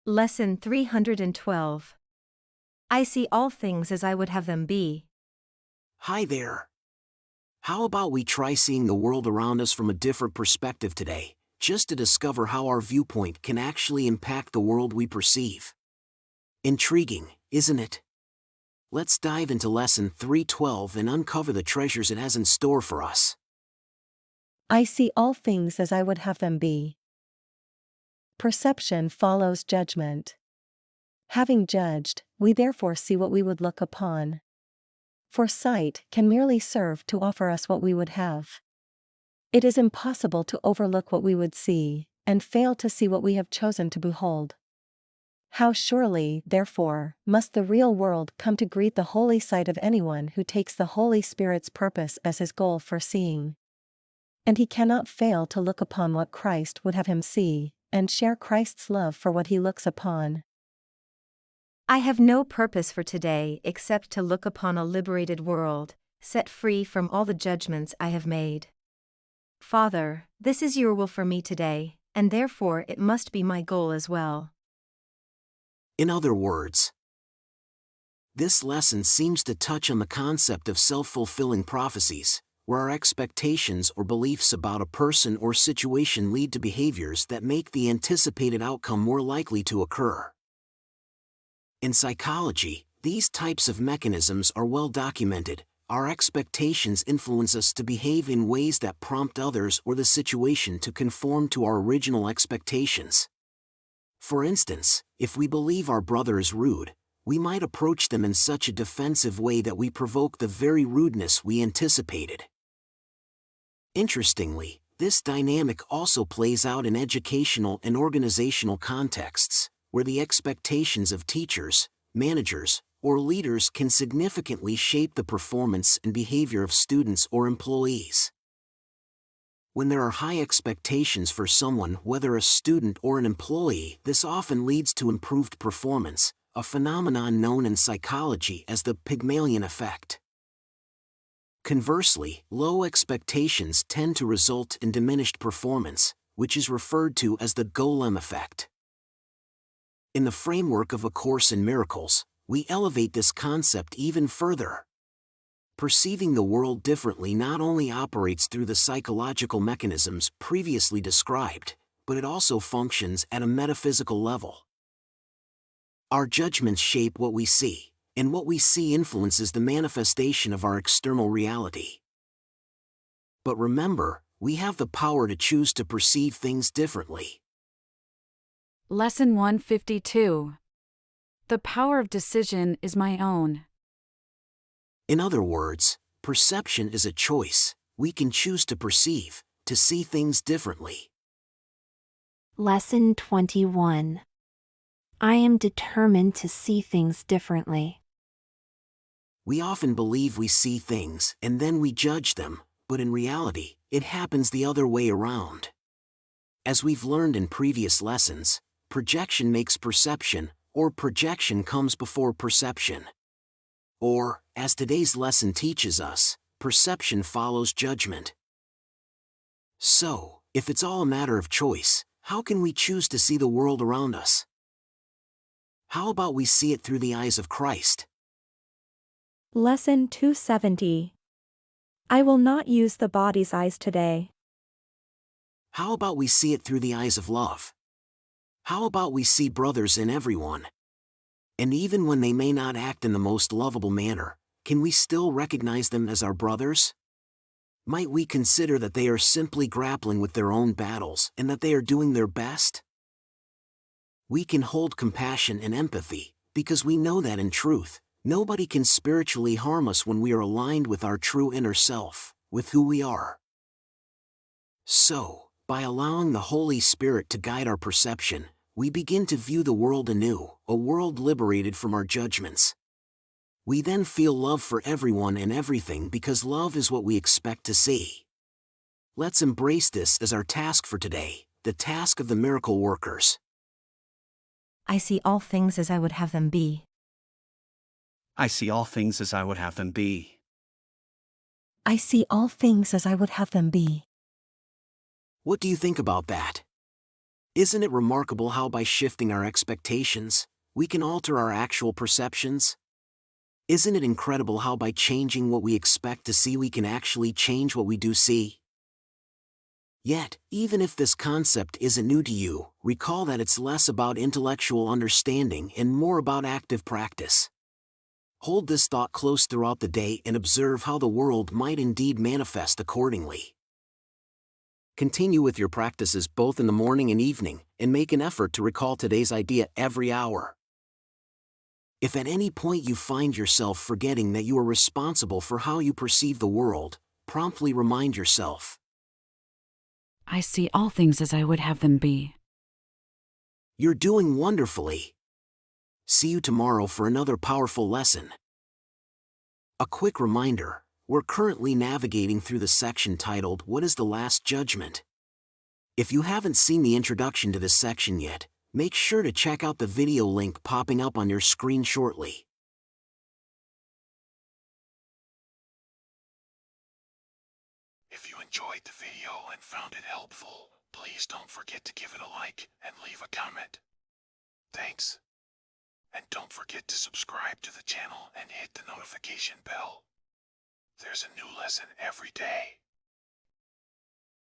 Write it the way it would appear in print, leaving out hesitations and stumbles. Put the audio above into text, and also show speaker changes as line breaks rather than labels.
Lesson 312. I see all things as I would have them be.
Hi there. How about we try seeing the world around us from a different perspective today, just to discover how our viewpoint can actually impact the world we perceive? Intriguing, isn't it? Let's dive into Lesson 312 and uncover the treasures it has in store for us.
I see all things as I would have them be. Perception follows judgment. Having judged, we therefore see what we would look upon. For sight can merely serve to offer us what we would have. It is impossible to overlook what we would see, and fail to see what we have chosen to behold. How surely, therefore, must the real world come to greet the holy sight of anyone who takes the Holy Spirit's purpose as his goal for seeing. And he cannot fail to look upon what Christ would have him see, and share Christ's love for what he looks upon.
I have no purpose for today except to look upon a liberated world, set free from all the judgments I have made. Father, this is your will for me today, and therefore it must be my goal as well.
In other words, this lesson seems to touch on the concept of self-fulfilling prophecies, where our expectations or beliefs about a person or situation lead to behaviors that make the anticipated outcome more likely to occur. In psychology, these types of mechanisms are well documented. Our expectations influence us to behave in ways that prompt others or the situation to conform to our original expectations. For instance, if we believe our brother is rude, we might approach them in such a defensive way that we provoke the very rudeness we anticipated. Interestingly, this dynamic also plays out in educational and organizational contexts, where the expectations of teachers, managers, or leaders can significantly shape the performance and behavior of students or employees. When there are high expectations for someone, whether a student or an employee, this often leads to improved performance, a phenomenon known in psychology as the Pygmalion effect. Conversely, low expectations tend to result in diminished performance, which is referred to as the Golem effect. In the framework of A Course in Miracles, we elevate this concept even further. Perceiving the world differently not only operates through the psychological mechanisms previously described, but it also functions at a metaphysical level. Our judgments shape what we see, and what we see influences the manifestation of our external reality. But remember, we have the power to choose to perceive things differently.
Lesson 152. The power of decision is my own.
In other words, perception is a choice. We can choose to perceive, to see things differently.
Lesson 21. I am determined to see things differently.
We often believe we see things and then we judge them, but in reality, it happens the other way around. As we've learned in previous lessons, projection makes perception, or projection comes before perception. Or, as today's lesson teaches us, perception follows judgment. So, if it's all a matter of choice, how can we choose to see the world around us? How about we see it through the eyes of Christ?
Lesson 270. I will not use the body's eyes today.
How about we see it through the eyes of love? How about we see brothers in everyone? And even when they may not act in the most lovable manner, can we still recognize them as our brothers? Might we consider that they are simply grappling with their own battles and that they are doing their best? We can hold compassion and empathy, because we know that in truth, nobody can spiritually harm us when we are aligned with our true inner self, with who we are. So, by allowing the Holy Spirit to guide our perception, we begin to view the world anew, a world liberated from our judgments. We then feel love for everyone and everything because love is what we expect to see. Let's embrace this as our task for today, the task of the miracle workers.
I see all things as I would have them be.
I see all things as I would have them be.
I see all things as I would have them be.
What do you think about that? Isn't it remarkable how by shifting our expectations, we can alter our actual perceptions? Isn't it incredible how by changing what we expect to see we can actually change what we do see? Yet, even if this concept isn't new to you, recall that it's less about intellectual understanding and more about active practice. Hold this thought close throughout the day and observe how the world might indeed manifest accordingly. Continue with your practices both in the morning and evening, and make an effort to recall today's idea every hour. If at any point you find yourself forgetting that you are responsible for how you perceive the world, promptly remind yourself,
I see all things as I would have them be.
you're doing wonderfully. See you tomorrow for another powerful lesson. A quick reminder, we're currently navigating through the section titled What is the Last Judgment? If you haven't seen the introduction to this section yet, make sure to check out the video link popping up on your screen shortly.
If you enjoyed the video and found it helpful, please don't forget to give it a like and leave a comment. Thanks. And don't forget to subscribe to the channel and hit the notification bell. There's a new lesson every day.